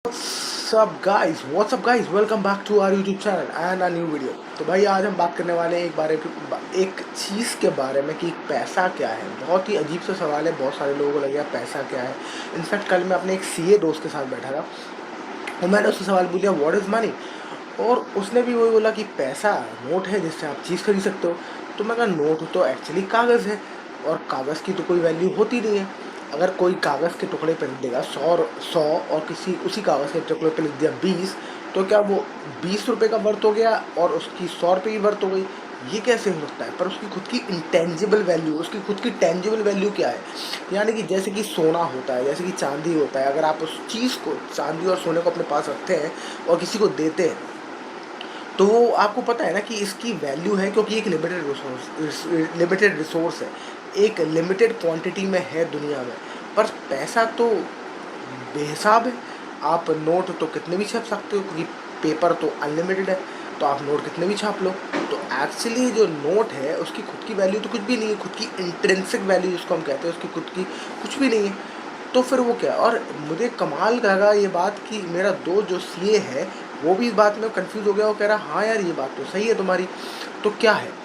What's up guys, welcome back to our YouTube channel and a new video। तो भाई आज हम बात करने वाले हैं एक चीज़ के बारे में कि पैसा क्या है। बहुत ही अजीब सा सवाल है, बहुत सारे लोगों को लगेगा पैसा क्या है। इनफैक्ट कल मैं अपने एक सीए दोस्त के साथ बैठा था और मैंने उससे सवाल पूछा व्हाट इज़ मनी, और उसने भी वही बोला कि पैसा नोट है जिससे आप चीज़ खरीद सकते हो। तो मैं कहा नोट तो एक्चुअली कागज़ है और कागज़ की तो कोई वैल्यू होती नहीं है। अगर कोई कागज़ के टुकड़े पर लिख देगा 100 और किसी उसी कागज़ के टुकड़े पर लिख दिया 20, तो क्या वो 20 रुपये का वर्थ हो गया और उसकी 100 रुपये की वर्थ हो गई? ये कैसे हो सकता है? पर उसकी खुद की इंटेंजिबल वैल्यू, उसकी खुद की टेंजिबल वैल्यू क्या है? यानी कि जैसे कि सोना होता है, जैसे कि चांदी होता है, अगर आप उस चीज़ को, चांदी और सोने को अपने पास रखते हैं और किसी को देते हैं, तो वो आपको पता है ना कि इसकी वैल्यू है क्योंकि एक लिमिटेड रिसोर्स है, एक लिमिटेड क्वांटिटी में है दुनिया में। पर पैसा तो बेहिसाब है। आप नोट तो कितने भी छाप सकते हो क्योंकि पेपर तो अनलिमिटेड है, तो आप नोट कितने भी छाप लो। तो एक्चुअली जो नोट है उसकी खुद की वैल्यू तो कुछ भी नहीं है, खुद की इंट्रिंसिक वैल्यू जिसको हम कहते हैं उसकी खुद की कुछ भी नहीं है। तो फिर वो क्या? और मुझे कमाल लगा ये बात कि मेरा दोस्त जो सीए है वो भी इस बात में कंफ्यूज हो गया। वो कह रहा हाँ यार ये बात तो सही है तुम्हारी, तो क्या है?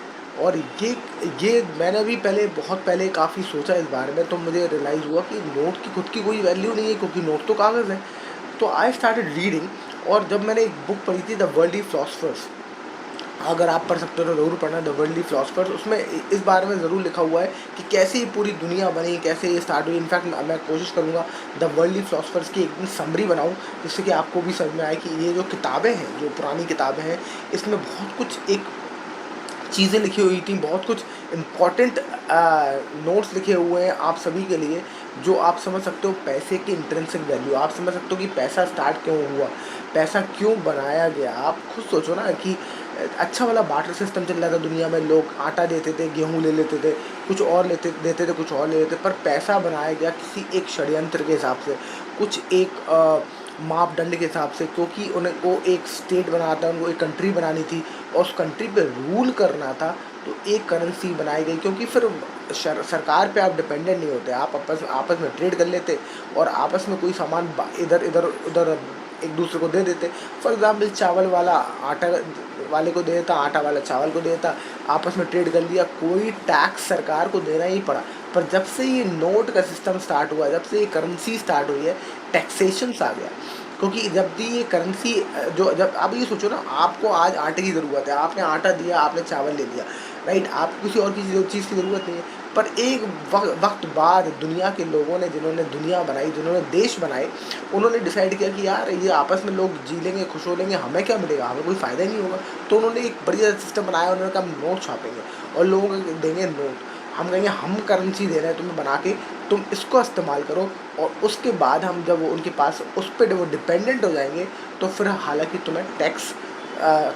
और ये मैंने भी बहुत पहले काफ़ी सोचा इस बारे में, तो मुझे रियलाइज़ हुआ कि नोट की खुद की कोई वैल्यू नहीं है क्योंकि नोट तो कागज़ है। तो आई स्टार्टेड रीडिंग, और जब मैंने एक बुक पढ़ी थी द वर्ल्डी फिलोसफर्स, अगर आप पढ़ सकते हो तो ज़रूर पढ़ना द वर्ल्डली फिलोसफर्स। उसमें इस बारे में ज़रूर लिखा हुआ है कि कैसे ये पूरी दुनिया बनी, कैसे ये स्टार्ट हुई। इनफैक्ट मैं कोशिश करूँगा द वर्ल्डली फिलोसफर्स की एक दिन समरी बनाऊँ जिससे कि आपको भी समझ में आए कि ये जो किताबें हैं, जो पुरानी किताबें हैं, इसमें बहुत कुछ एक चीज़ें लिखी हुई थी, बहुत कुछ इम्पॉर्टेंट नोट्स लिखे हुए हैं आप सभी के लिए, जो आप समझ सकते हो पैसे की इंट्रिंसिक वैल्यू। आप समझ सकते हो कि पैसा स्टार्ट क्यों हुआ, पैसा क्यों बनाया गया। आप खुद सोचो ना कि अच्छा वाला बार्टर सिस्टम चल रहा था दुनिया में, लोग आटा देते थे, गेहूँ ले लेते थे, कुछ और देते थे, कुछ और ले लेते। पर पैसा बनाया गया किसी एक षड्यंत्र के हिसाब से, कुछ एक मापदंड के हिसाब से, क्योंकि उन्हें को एक स्टेट बनाना था, उनको एक कंट्री बनानी थी और उस कंट्री पे रूल करना था। तो एक करेंसी बनाई गई क्योंकि फिर सरकार पे आप डिपेंडेंट नहीं होते, आप आपस में ट्रेड कर लेते और आपस में कोई सामान इधर इधर उधर एक दूसरे को दे देते। फॉर एग्ज़ाम्पल चावल वाला आटा वाले को दे देता, आटा वाला चावल को दे देता, आपस में ट्रेड कर लिया, कोई टैक्स सरकार को देना ही पड़ा। पर जब से ये नोट का सिस्टम स्टार्ट हुआ, जब से ये करेंसी स्टार्ट हुई है, टैक्सेशंस आ गया। क्योंकि जब भी ये करेंसी जो जब आप ये सोचो ना, आपको आज आटे की ज़रूरत है, आपने आटा दिया, आपने चावल ले लिया, राइट? आपको किसी और चीज़ की ज़रूरत नहीं है। पर एक वक्त बाद दुनिया के लोगों ने, जिन्होंने दुनिया बनाई, जिन्होंने देश बनाए, उन्होंने डिसाइड किया कि यार ये आपस में लोग जी लेंगे, खुश हो लेंगे, हमें क्या मिलेगा, हमें कोई फ़ायदा ही नहीं होगा। तो उन्होंने एक बढ़िया सिस्टम बनाया, उन्होंने कहा हम नोट छापेंगे और लोगों को देंगे नोट। हम कहेंगे हम करेंसी दे रहे हैं तुम्हें बना के, तुम इसको इस्तेमाल करो। और उसके बाद हम जब वो उनके पास उस पर वो डिपेंडेंट हो जाएंगे, तो फिर हालांकि तुम्हें टैक्स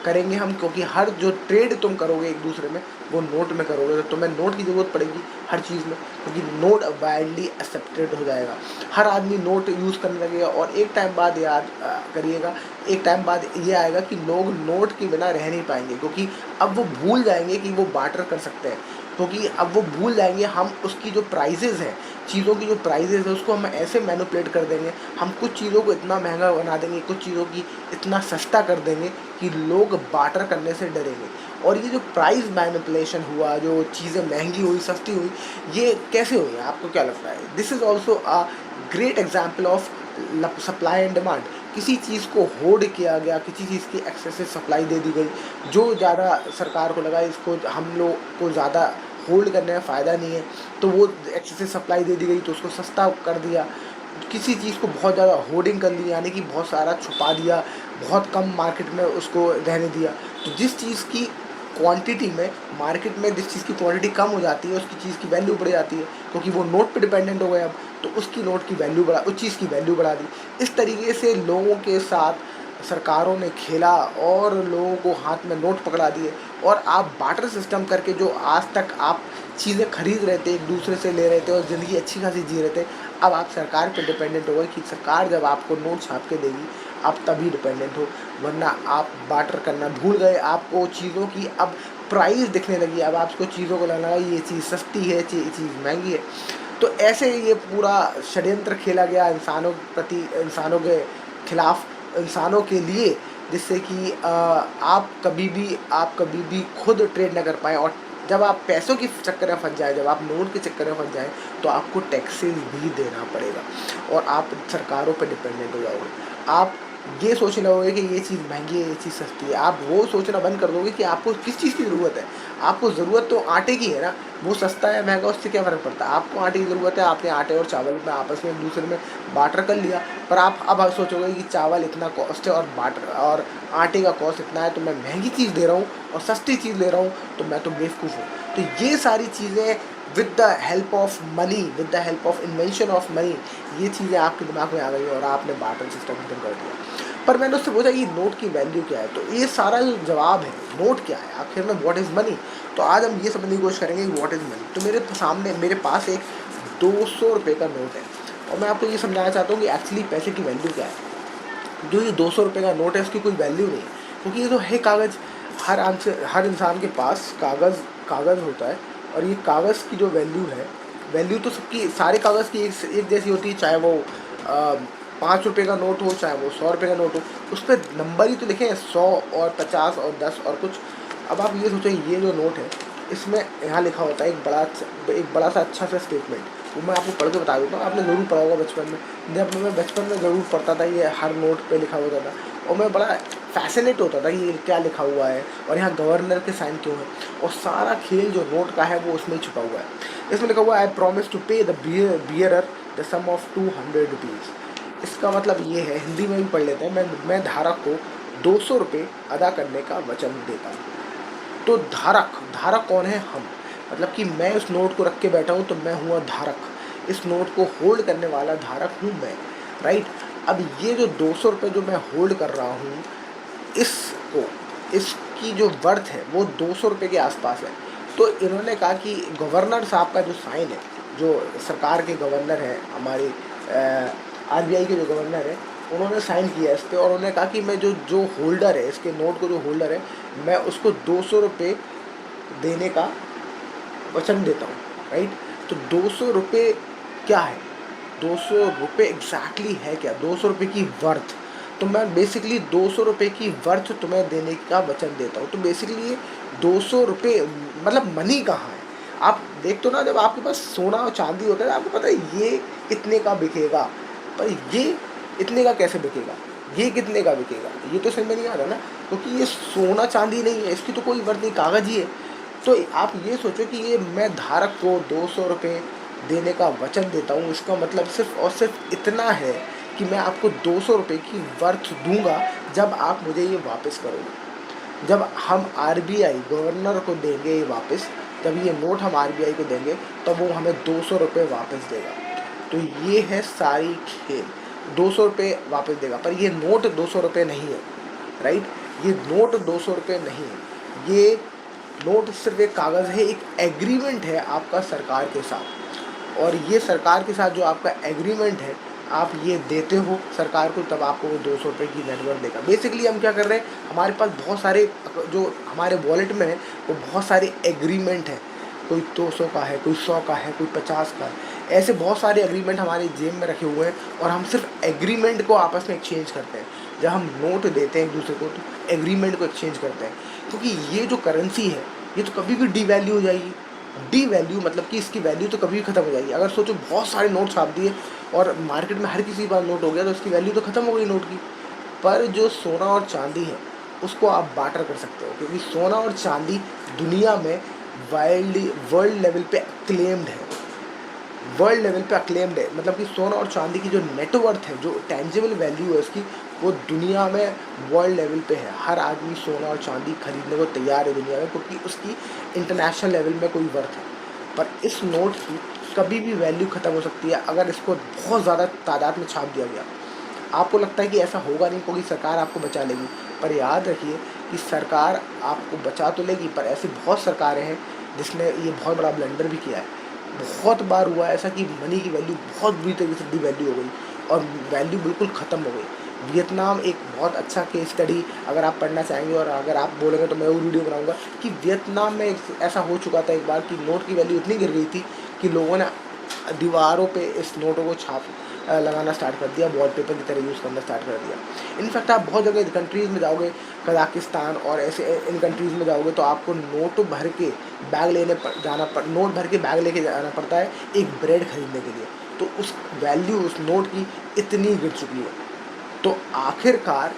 करेंगे हम, क्योंकि हर जो ट्रेड तुम करोगे एक दूसरे में वो नोट में करोगे, तो तुम्हें नोट की ज़रूरत पड़ेगी हर चीज़ में, क्योंकि नोट वाइडली एक्सेप्टेड हो जाएगा। हर आदमी नोट यूज़ करने लगेगा और एक टाइम बाद याद करिएगा, एक टाइम बाद ये आएगा कि लोग नोट के बिना रह नहीं पाएंगे, क्योंकि अब वो भूल जाएंगे कि वो बार्टर कर सकते हैं। क्योंकि अब वो भूल जाएंगे, हम उसकी जो प्राइजेज़ हैं, चीज़ों की जो प्राइजेज़ है उसको हम ऐसे मैनिपुलेट कर देंगे, हम कुछ चीज़ों को इतना महंगा बना देंगे, कुछ चीज़ों की इतना सस्ता कर देंगे कि लोग बार्टर करने से डरेंगे। और ये जो प्राइस मैनिपुलेशन हुआ, जो चीज़ें महंगी हुई, सस्ती हुई, ये कैसे हुई है? आपको क्या लगता है? This is also a great example of supply and demand. किसी चीज़ को होर्ड किया गया, किसी चीज़ की एक्सेसिव सप्लाई दे दी गई, जो ज़्यादा सरकार को लगा इसको हम लोग को ज़्यादा होल्ड करने में फ़ायदा नहीं है, तो वो एक्सेसिव सप्लाई दे दी गई, तो उसको सस्ता कर दिया। किसी चीज़ को बहुत ज़्यादा होर्डिंग कर लिया, यानी कि बहुत सारा छुपा दिया, बहुत कम मार्केट में उसको रहने दिया। तो जिस चीज़ की क्वांटिटी में, मार्केट में जिस चीज़ की क्वांटिटी कम हो जाती है, उसकी चीज़ की वैल्यू बढ़ जाती है, क्योंकि वो नोट पे डिपेंडेंट हो गए अब, तो उसकी नोट की वैल्यू बढ़ा, उस चीज़ की वैल्यू बढ़ा दी। इस तरीके से लोगों के साथ सरकारों ने खेला और लोगों को हाथ में नोट पकड़ा दिए, और आप बार्टर सिस्टम करके जो आज तक आप चीज़ें खरीद रहे थे, एक दूसरे से ले रहे थे और ज़िंदगी अच्छी खासी जी रहे थे, अब आप सरकार पे डिपेंडेंट हो गए कि सरकार जब आपको नोट छाप के देगी आप तभी डिपेंडेंट हो, वरना आप बार्टर करना भूल गए। आपको चीज़ों की अब प्राइस दिखने लगी, अब आपको चीज़ों को लगना लगा ये चीज़ सस्ती है, ये चीज़ महंगी है। तो ऐसे ये पूरा षड्यंत्र खेला गया इंसानों के प्रति, इंसानों के खिलाफ इंसानों के लिए, जिससे कि आप कभी भी खुद ट्रेड ना कर पाएँ, और जब आप पैसों के चक्कर में फँस जाएँ, जब आप नोट के चक्कर में फँस जाएँ, तो आपको टैक्सेस भी देना पड़ेगा और आप सरकारों पे डिपेंडेंट हो जाओगे। आप ये सोचने लगोगे कि ये चीज़ महँगी है, ये चीज़ सस्ती है। आप वो सोचना बंद कर दोगे कि आपको किस चीज़ की ज़रूरत है। आपको ज़रूरत तो आटे की है ना, वो सस्ता है महँगा उससे क्या फ़र्क पड़ता है। आपको आटे की ज़रूरत है, आपने आटे और चावल में आपस में एक-दूसरे में बार्टर कर लिया, पर आप अब सोचोगे कि चावल इतना कॉस्ट है और आटे का कॉस्ट इतना है, तो मैं महँगी चीज़ दे रहा हूँ और सस्ती चीज़ ले रहा हूँ, तो मैं तो बेवकूफ़ हूँ। तो ये सारी चीज़ें with the help of money, with the help of invention of money, ये चीज़ें आपके दिमाग में आ गई और आपने बार्टर सिस्टम खत्म कर दिया। पर मैंने उससे पूछा कि नोट की वैल्यू क्या है, तो ये सारा जो जवाब है, नोट क्या है आखिर में, व्हाट इज़ मनी। तो आज हम ये समझने की कोशिश करेंगे कि व्हाट इज़ मनी। तो मेरे पास एक 200 रुपये का नोट है, और मैं आपको ये समझाना चाहता हूँ कि एक्चुअली पैसे की वैल्यू क्या है। जो ये 200 रुपये का नोट है, उसकी कोई वैल्यू नहीं है, क्योंकि ये तो है कागज़। हर इंसान के पास कागज़ होता है, और ये कागज़ की जो वैल्यू है, वैल्यू तो सबकी सारे कागज़ की एक जैसी होती है, चाहे वो 5 रुपये का नोट हो, चाहे वो 100 रुपये का नोट हो। उस पर नंबर ही तो लिखे हैं, 100 और 50 और 10 और कुछ। अब आप ये सोचें, ये जो नोट है, इसमें यहाँ लिखा होता है एक बड़ा सा अच्छा सा स्टेटमेंट। वो मैं आपको पढ़ के बता देता हूँ, आपने ज़रूर पढ़ा होगा बचपन में। जब मैं बचपन में ज़रूर पढ़ता था, ये हर नोट पे लिखा होता था, और मैं बड़ा फैसिनेट होता था कि ये क्या लिखा हुआ है और यहाँ गवर्नर के साइन क्यों है, और सारा खेल जो नोट का है वो उसमें ही छुपा हुआ है। इसमें लिखा हुआ है, I promise to pay the bearer the sum of 200 rupees. इसका मतलब ये है, हिंदी में भी पढ़ लेते हैं, मैं धारक को 200 रुपये अदा करने का वचन देता हूँ। तो धारक कौन है? हम। मतलब कि मैं उस नोट को रख के बैठा हूँ, तो मैं हुआ धारक। इस नोट को होल्ड करने वाला धारक हूँ मैं, राइट। अब ये जो 200 रुपये जो मैं होल्ड कर रहा हूँ, इसकी जो वर्थ है वो 200 रुपये के आसपास है। तो इन्होंने कहा कि गवर्नर साहब का जो साइन है, जो सरकार के गवर्नर हैं, हमारे आरबीआई के जो गवर्नर हैं, उन्होंने साइन किया इस पर, और उन्होंने कहा कि मैं जो होल्डर है, इसके नोट को जो होल्डर है, मैं उसको 200 रुपये देने का वचन देता हूँ, राइट। तो 200 रुपये क्या है? 200 रुपये एग्जैक्टली है क्या? 200 रुपये की वर्थ। तो मैं बेसिकली 200 रुपये की वर्थ तुम्हें देने का वचन देता हूँ। तो बेसिकली ये 200 रुपये मतलब मनी कहाँ है? आप देख तो ना, जब आपके पास सोना और चांदी होता है, आपको पता है ये इतने का बिकेगा, पर ये इतने का कैसे बिकेगा, ये कितने का बिकेगा, ये तो समझ में नहीं आ रहा ना, क्योंकि ये सोना चांदी नहीं है, इसकी तो कोई वर्थ नहीं, कागज़ ही है। तो आप ये सोचो कि ये मैं धारक को 200 रुपये देने का वचन देता हूँ, इसका मतलब सिर्फ़ और सिर्फ इतना है कि मैं आपको 200 रुपये की वर्थ दूंगा जब आप मुझे ये वापस करोगे। जब हम आरबीआई गवर्नर को देंगे ये वापस, जब ये नोट हम आरबीआई को देंगे, तब वो हमें 200 रुपये वापस देगा। तो ये है सारी खेल, 200 रुपये वापस देगा। पर ये नोट 200 रुपये नहीं है, राइट। ये नोट 200 रुपये नहीं है, ये नोट सिर्फ एक कागज़ है, एक एग्रीमेंट है आपका सरकार के साथ। और ये सरकार के साथ जो आपका एग्रीमेंट है, आप ये देते हो सरकार को, तब आपको वो 200 रुपये की नेटवर्थ देगा। बेसिकली हम क्या कर रहे हैं, हमारे पास बहुत सारे जो हमारे वॉलेट में है, वो बहुत सारे एग्रीमेंट हैं। कोई 200 का है, कोई 100 का है, कोई 50 का है। ऐसे बहुत सारे एग्रीमेंट हमारे जेब में रखे हुए हैं, और हम सिर्फ एग्रीमेंट को आपस में एक्सचेंज करते हैं। जब हम नोट देते हैं एक दूसरे को, तो एग्रीमेंट को एक्सचेंज करते हैं, क्योंकि ये जो करेंसी है, ये तो कभी भी डीवैल्यू हो जाएगी। डीवैल्यू मतलब कि इसकी वैल्यू तो कभी भी ख़त्म हो जाएगी। अगर सोचो बहुत सारे नोट छाप दिए और मार्केट में हर किसी के पास नोट हो गया, तो इसकी वैल्यू तो ख़त्म हो गई नोट की। पर जो सोना और चांदी है, उसको आप बार्टर कर सकते हो, क्योंकि सोना और चांदी दुनिया में वर्ल्ड लेवल पे अक्लेम्ड है। वर्ल्ड लेवल पे अक्लेम्ड है, मतलब कि सोना और चांदी की जो नेटवर्थ है, जो टेंजिबल वैल्यू है उसकी, वो दुनिया में वर्ल्ड लेवल पे है। हर आदमी सोना और चांदी खरीदने को तैयार है दुनिया में, क्योंकि उसकी इंटरनेशनल लेवल में कोई वर्थ है। पर इस नोट की कभी भी वैल्यू ख़त्म हो सकती है अगर इसको बहुत ज़्यादा तादाद में छाप दिया गया। आपको लगता है कि ऐसा होगा नहीं, क्योंकि सरकार आपको बचा लेगी, पर याद रखिए कि सरकार आपको बचा तो लेगी, पर ऐसी बहुत सरकारें हैं जिसने ये बहुत बड़ा ब्लंडर भी किया है। बहुत बार हुआ ऐसा कि मनी की वैल्यू बहुत बुरी तरीके से डिवैल्यू हो गई और वैल्यू बिल्कुल ख़त्म हो गई। वियतनाम एक बहुत अच्छा केस स्टडी, अगर आप पढ़ना चाहेंगे और अगर आप बोलेंगे तो मैं वो वीडियो बनाऊंगा कि वियतनाम में ऐसा हो चुका था एक बार कि नोट की वैल्यू इतनी गिर गई थी कि लोगों ने दीवारों पे इस नोटों को लगाना स्टार्ट कर दिया, वॉलपेपर की तरह यूज़ करना स्टार्ट कर दिया। इनफैक्ट आप बहुत जगह कंट्रीज़ में जाओगे, कज़ाकिस्तान और ऐसे इन कंट्रीज़ में जाओगे तो आपको नोट भर के बैग नोट भर के बैग लेके जाना पड़ता है एक ब्रेड खरीदने के लिए। तो उस वैल्यू उस नोट की इतनी गिर चुकी है। तो आखिरकार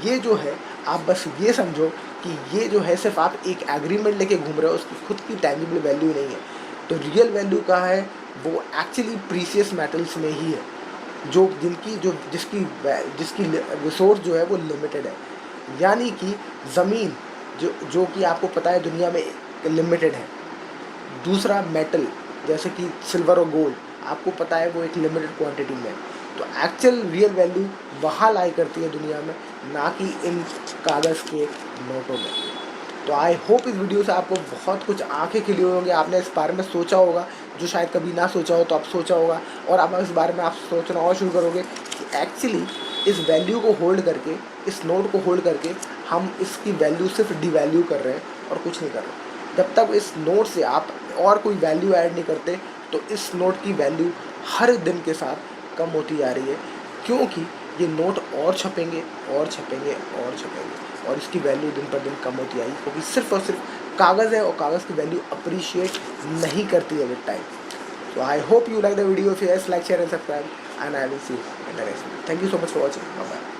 ये जो है, आप बस ये समझो कि ये जो है सिर्फ आप एक एग्रीमेंट लेके घूम रहे हो, उसकी खुद की टैंजिबल वैल्यू नहीं है। तो रियल वैल्यू कहाँ है, वो एक्चुअली प्रीशियस मेटल्स में ही है, जो जिसकी रिसोर्स जो है वो लिमिटेड है। यानी कि ज़मीन जो कि आपको पता है दुनिया में लिमिटेड है। दूसरा मेटल जैसे कि सिल्वर और गोल्ड, आपको पता है वो एक लिमिटेड क्वांटिटी में है। तो एक्चुअल रियल वैल्यू वहाँ लाई करती है दुनिया में, ना कि इन कागज़ के नोटों में। तो आई होप इस वीडियो से आपको बहुत कुछ आंखें खिली होंगी, आपने इस बारे में सोचा होगा, जो शायद कभी ना सोचा हो तो आप सोचा होगा, और अब इस बारे में आप सोचना और शुरू करोगे कि एक्चुअली इस वैल्यू को होल्ड करके, इस नोट को होल्ड करके हम इसकी वैल्यू सिर्फ डिवैल्यू कर रहे हैं और कुछ नहीं कर रहे। जब तक इस नोट से आप और कोई वैल्यू ऐड नहीं करते तो इस नोट की वैल्यू हर दिन के साथ कम होती जा रही है, क्योंकि ये नोट और छपेंगे और छपेंगे और छपेंगे और इसकी वैल्यू दिन पर दिन कम होती आएगी, क्योंकि सिर्फ और सिर्फ कागज़ है और कागज़ की वैल्यू अप्रिशिएट नहीं करती है with time. So I hope you like the video. If yes, like, share and subscribe, and I will see you in the next video. Thank you so much for watching. Bye bye.